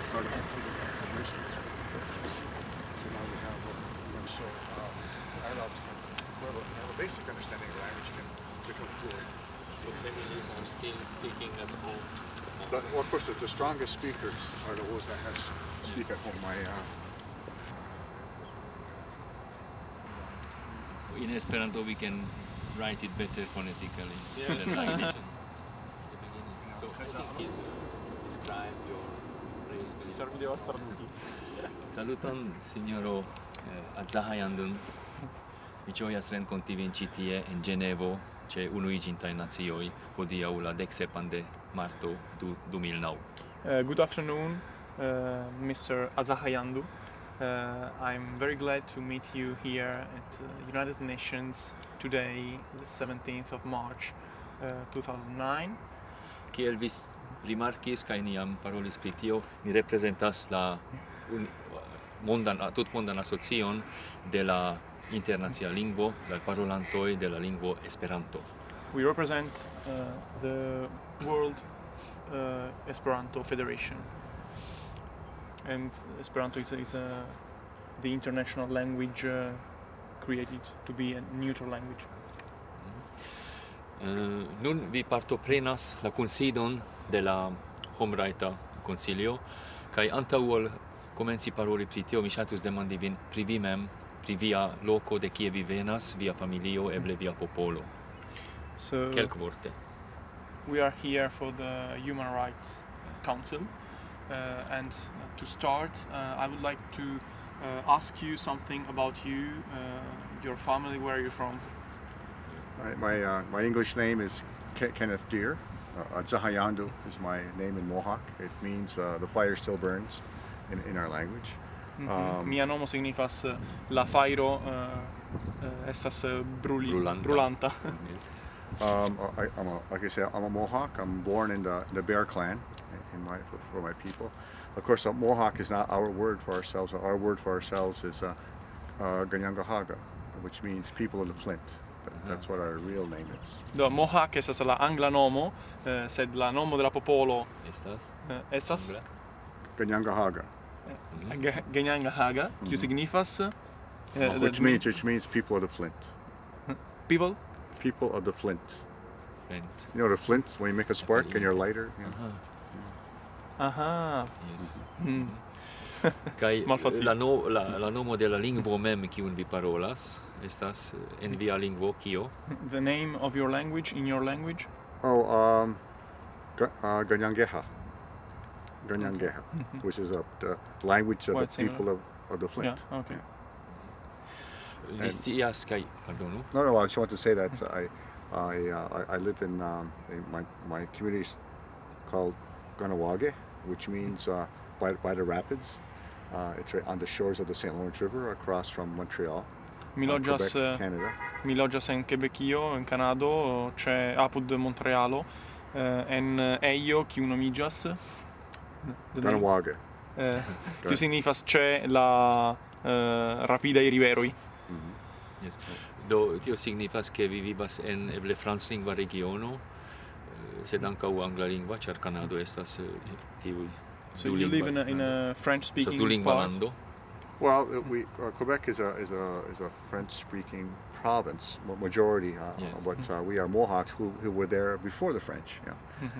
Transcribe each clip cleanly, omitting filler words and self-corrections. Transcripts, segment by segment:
started completing information. So now we have our adults can have a basic understanding of the language can become fluent. So families are still speaking at home. But, well, of course, the strongest speakers are the ones that speak at home. In Esperanto we can write it better phonetically than like this. So please describe your race. Saluton, signoro Atsenhaienton. Mi ĝojas renkonti vin ĉi tie en Ĝenevo ĉe Unuiĝintaj Nacioj hodiaŭ la 17 de marto 2009. Good afternoon, Mr. Atsenhaienton. I'm very glad to meet you here at the United Nations today, the 17th of March 2009. Kiel vi rimarkis kaj ni jam parolis pri tio, ni reprezentas la tutmondan asocion de la internacia lingvo, la parolantoj de la lingvo Esperanto. We represent the World Esperanto Federation. And Esperanto is the international language created to be a neutral language. Nun vi partoprenas la kunsidon de la Homrajta Konsilio kaj antaŭ ol komenci paroli pri tio mi ŝatus demandi vin pri vi mem, pri via loko de kie vi venas, via familio, eble via popolo. So Kelkvorte. we are here for the Human Rights Council, and to start, I would like to ask you something about you, your family, where are you from? My English name is Kenneth Deer. Atsenhaienton is my name in Mohawk. It means the fire still burns in our language. Mia nomo signifas la fajro estas brulanta. Yes. Like I said, I'm a Mohawk. I'm born in the Bear Clan, for my people. Of course, Mohawk is not our word for ourselves. Our word for ourselves is ganjangehaga, which means people of the flint. That's what our real name is. Do Mohawk estas la angla nomo, sed la nomo de la popolo Estas? estas Ganjangehaga, ganjangehaga, kiu signifas which means people of the flint. people. People of the flint. Friend. You know the flint when you make a spark in your lighter. You know? Aha. Yes. Malfacile. Kaj la nomo de la lingvo mem kiun vi parolas estas en via lingvo kio? The name of your language in your language? Ganjangehaga, which is the language of Quite the similar. people of the flint. Yeah, okay. Vi scias kaj pardonu. No, I just want to say that I live in my community is called Kahnawake, which means by the rapids. It's right on the shores of the St. Lawrence River, across from Montreal, Quebec, Canada. Mi loĝas en Kebekio, en Kanado, ĉe apud Montrealo, en ejo kiu nomiĝas Kahnawake. kiu signifas ĉe la rapidaj riveroj. Yes. Do tio signifas ke vi vivas en eble franclingva regiono, sed ankaŭ anglalingva, ĉar Kanado estas tiuj. So you live in a French-speaking dulingva part? lando. Well, Quebec is a French-speaking province, majority. Yes. But we are Mohawks who were there before the French. Yeah.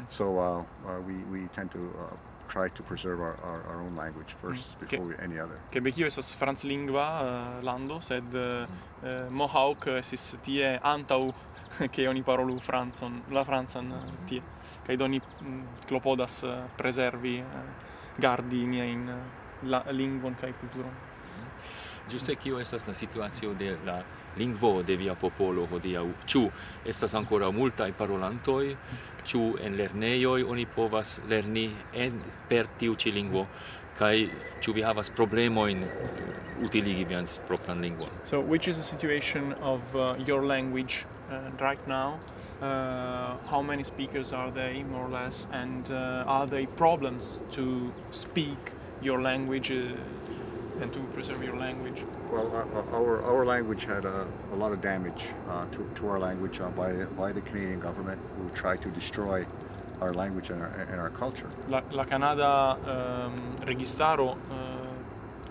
So we tend to try to preserve our own language first before any other. Kebekio estas franclingva lando, sed Mohawk estis tie antaŭ ke oni parolu la francan tie. Kaj do ni klopodas preservi, gardi niajn lingvon kaj kulturon. Ĝuste kio estas la situacio de la lingvo de via popolo hodiaŭ? Ĉu estas ankoraŭ multaj parolantoj? Ĉu en lernejoj oni povas lerni per tiu ĉi lingvo? Kaj ĉu vi havas problemojn utiligi vian propran lingvon? So which is the situation of your language right now? How many speakers are they, more or less, and are there problems to speak your language and to preserve your language? Well, our language had a lot of damage to our language by the Canadian government, who tried to destroy our language and our culture. La Kanada registaro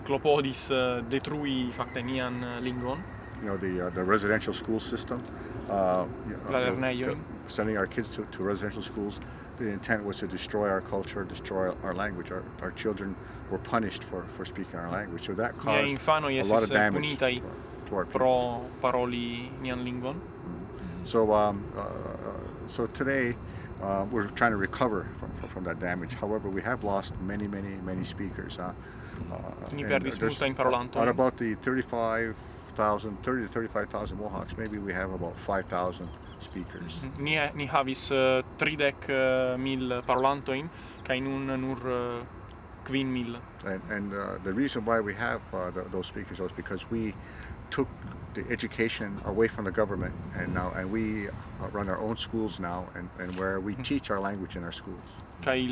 klopodis detrui fakte nian lingvon. You know, the residential school system. La lernejojn. Sending our kids to residential schools. The intent was to destroy our culture, destroy our language. Our children were punished for speaking our language. So that caused infanoj a lot of estis damage punitaj to our people. pro paroli nian lingvon. So today we're trying to recover from that damage. However, we have lost many speakers. Ni And perdis there's- multajn parolantojn. Out about the 30 to 35,000 Mohawks, maybe we have about 5,000 speakers. Ni havis 30.000 parolantojn kaj nun nur 5.000. And the reason why we have those speakers was because we took the education away from the government, and we run our own schools now, and where we teach our language in our schools. Kaj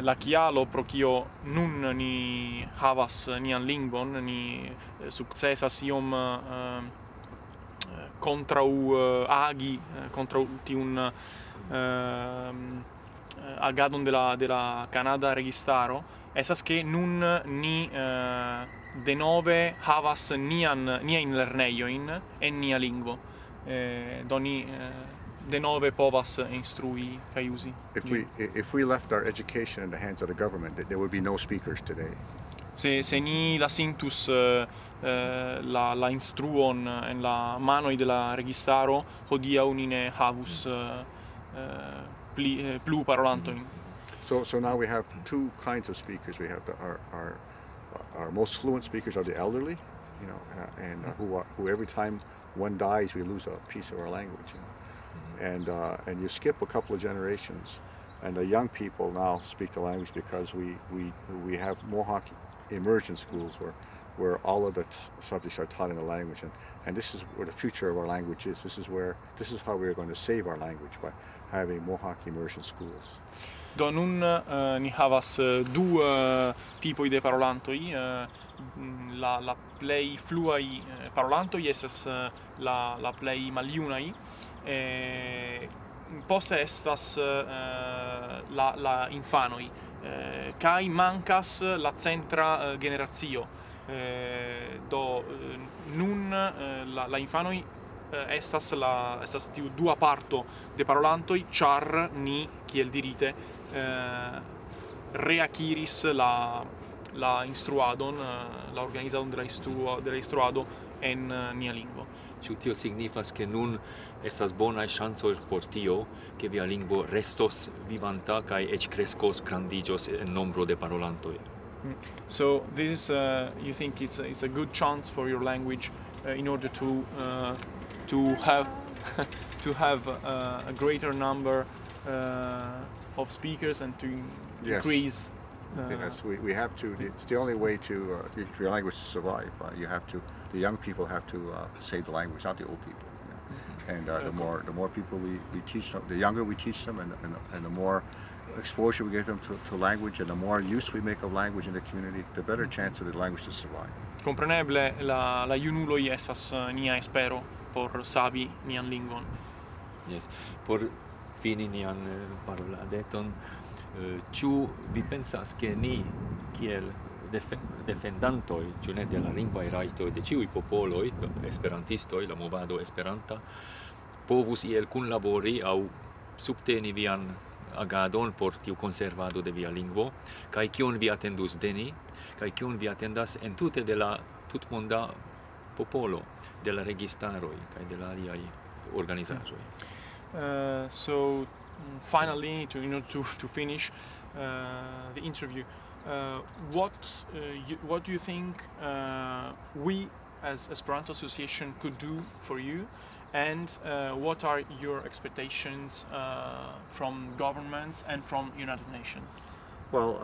la kialo pro kio nun ni havas nian lingvon, ni sukcesas iom kontraŭ agi kontraŭ tiun agadon de la Kanada registaro, estas ke nun ni denove havas niajn lernejojn en nia lingvo. Do ni denove povas instrui kaj uzi. If we left our education in the hands of the government, there would be no speakers today. Se ni lasintus la instruon en la manoj de la registaro, hodiaŭ ni ne havus plu parolantojn. So now we have two kinds of speakers. We have our most fluent speakers are the elderly, you know, and who every time one dies, we lose a piece of our language. You know? And you skip a couple of generations, and the young people now speak the language because we have Mohawk immersion schools where all of the subjects are taught in the language, and this is where the future of our language is. This is how we're going to save our language, by having Mohawk immersion schools. Do nun ni havas du tipoj de parolantoj. La plej fluaj parolantoj estas la plej maljunaj. Poste estas la infanoj, kaj mankas la centra generacio. Do nun la infanoj estas tiu dua parto de parolantoj, ĉar ni, kiel dirite, reakiris la instruadon, la organizadon de la instruado en nia lingvo. Ĉu tio signifas ke nun estas bonaj ŝancoj por tio, ke via lingvo restos vivanta kaj eĉ kreskos, grandiĝos en nombro de parolantoj? So this is, you think it's a good chance for your language in order to have a greater number of speakers and to increase. Yes, we have to. It's the only way for your language to survive. The young people have to save the language, not the old people. You know? And the more people we teach them, the younger we teach them, and the more exposure we give them to language, and the more use we make of language in the community, the better chance of the language to survive. Compreneble la junuloj estas nia espero por savi nian lingvon. Yes. Por fini nian paroladeton, ĉu vi pensas ke ni kiel defendantoj, ĉu ne, de la lingvaj rajtoj de ĉiuj popoloj, esperantistoj, la movado esperanta, povus iel kunlabori aŭ subteni vian agadon por tiu konservado de via lingvo, kaj kion vi atendus de ni, kaj kion vi atendas entute de la tutmonda popolo, de la registaroj kaj de la aliaj organizaĵoj? So finally, in order to finish the interview, what do you think we as Esperanto Association could do for you, and what are your expectations from governments and from United Nations? Well,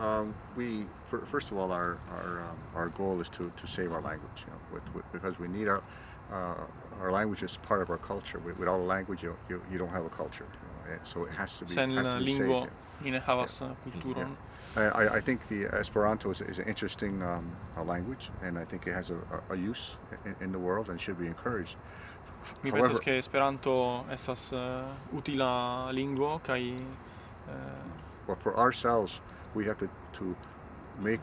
first of all, our goal is to save our language, you know, because we need our language is part of our culture. Without a language, you don't have a culture. You know, so it has to be lingvo, saved. ni ne havas kulturon. I think the Esperanto is an interesting language, and I think it has a use in the world and should be encouraged. Mi pensas ke Esperanto estas utila lingvo kaj But for ourselves, we have to make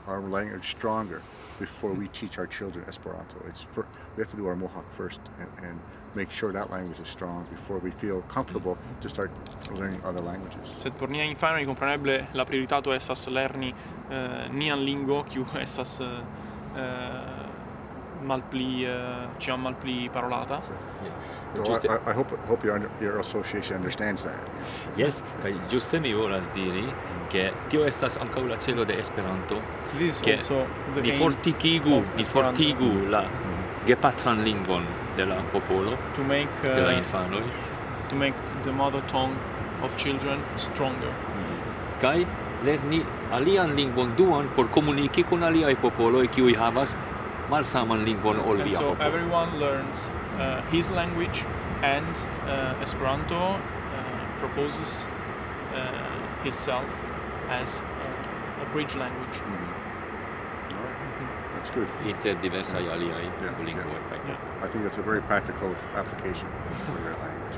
our language stronger before we teach our children Esperanto. We have to do our Mohawk first and make sure that language is strong before we feel comfortable to start learning other languages. Sed por nia infanoj kompreneble la prioritato estas lerni nian lingvo, kiu estas ĉiam malpli parolata. So I hope your association understands that. Yes, kaj ĝuste mi volas diri, ke tio estas ankaŭ la celo de Esperanto, This is ke also the ni aim fortigigu of Esperanto. la gepatran lingvon de la popolo, to make de la infanoj, the mother tongue of children stronger. kaj lerni alian lingvon duan por komuniki kun aliaj popoloj kiuj havas malsaman lingvon ol And via so popolo. everyone learns his language, and Esperanto proposes himself as a bridge language. All right. That's good. Inter diversaj aliaj Yeah, lingvoj. Yeah. I think that's a very practical application for your language.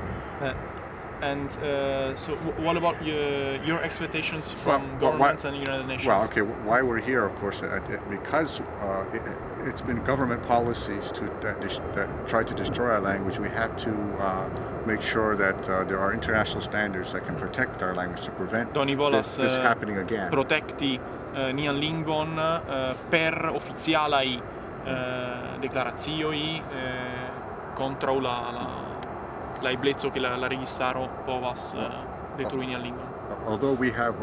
And so what about your expectations from governments and United Nations? Well, okay, why we're here, of course, because it's been government policies that try to destroy our language. We have to make sure that there are international standards that can protect our language to prevent Doni volas this happening again. protekti nian lingvon per oficialaj deklaracioj kontraŭ la ebleco che la registaro povas detrui nian lingvon. Although we have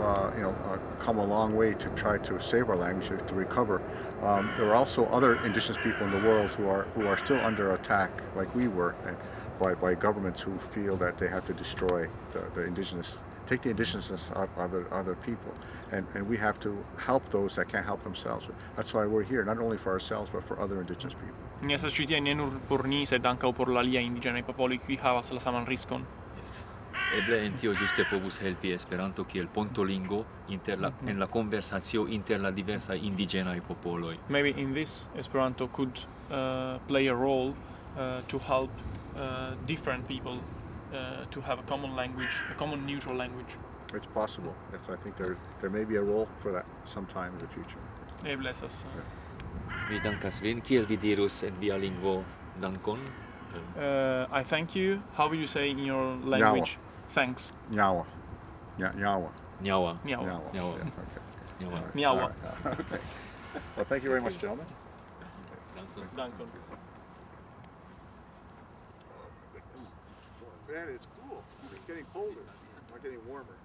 come a long way to try to save our language, to recover, there are also other indigenous people in the world who are still under attack, like we were, by governments who feel that they have to destroy the indigenous, take the indigenousness out of other people, and we have to help those that can't help themselves. That's why we're here, not only for ourselves but for other indigenous people. Ni estas ĉi tie ne nur por ni, sed ankaŭ por la aliaj indiĝenaj popoloj kiuj havas la saman riskon. Eble en tio ĝuste povus helpi Esperanto kiel pontolingo en la konversacio inter la diversaj indiĝenaj popoloj. Maybe in this Esperanto could play a role to help different people to have a common language, a common neutral language. It's possible. Yes, I think there may be a role for that sometime in the future. Eble estas. Mi dankas vin, kiel vi dirus en via lingvo dankon? I thank you. How will you say in your language? Thanks. Nyawa. Nyawa. Nyawa. Nyawa. Nyawa. Nyawa. Yeah, okay. Nyawa. Nyawa. All right. Okay. Well, thank you very much, gentlemen. Dankon. Man, it's cool. It's getting colder, not getting warmer.